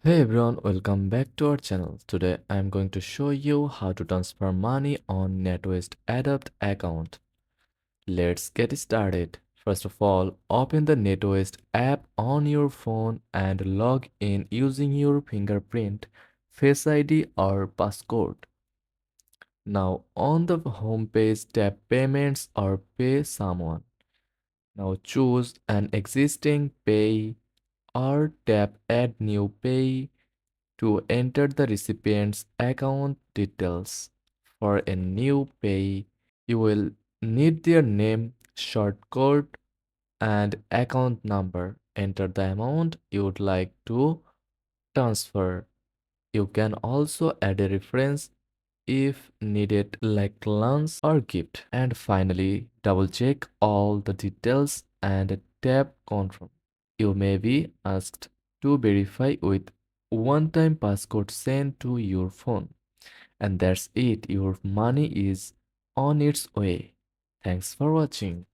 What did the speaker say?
Hey everyone, welcome back to our channel. Today I'm going to show you how to transfer money on NatWest Adapt account. Let's get started. First of all, open the NatWest app on your phone and log in using your fingerprint, Face ID or passcode. Now on the home page, tap Payments or Pay Someone. Now choose an existing pay or tap Add New Pay to enter the recipient's account details. For a new pay, you will need their name, short code, and account number. Enter the amount you would like to transfer. You can also add a reference if needed, like lunch or gift. And finally, double check all the details and tap confirm. You may be asked to verify with one-time passcode sent to your phone. And that's it. Your money is on its way. Thanks for watching.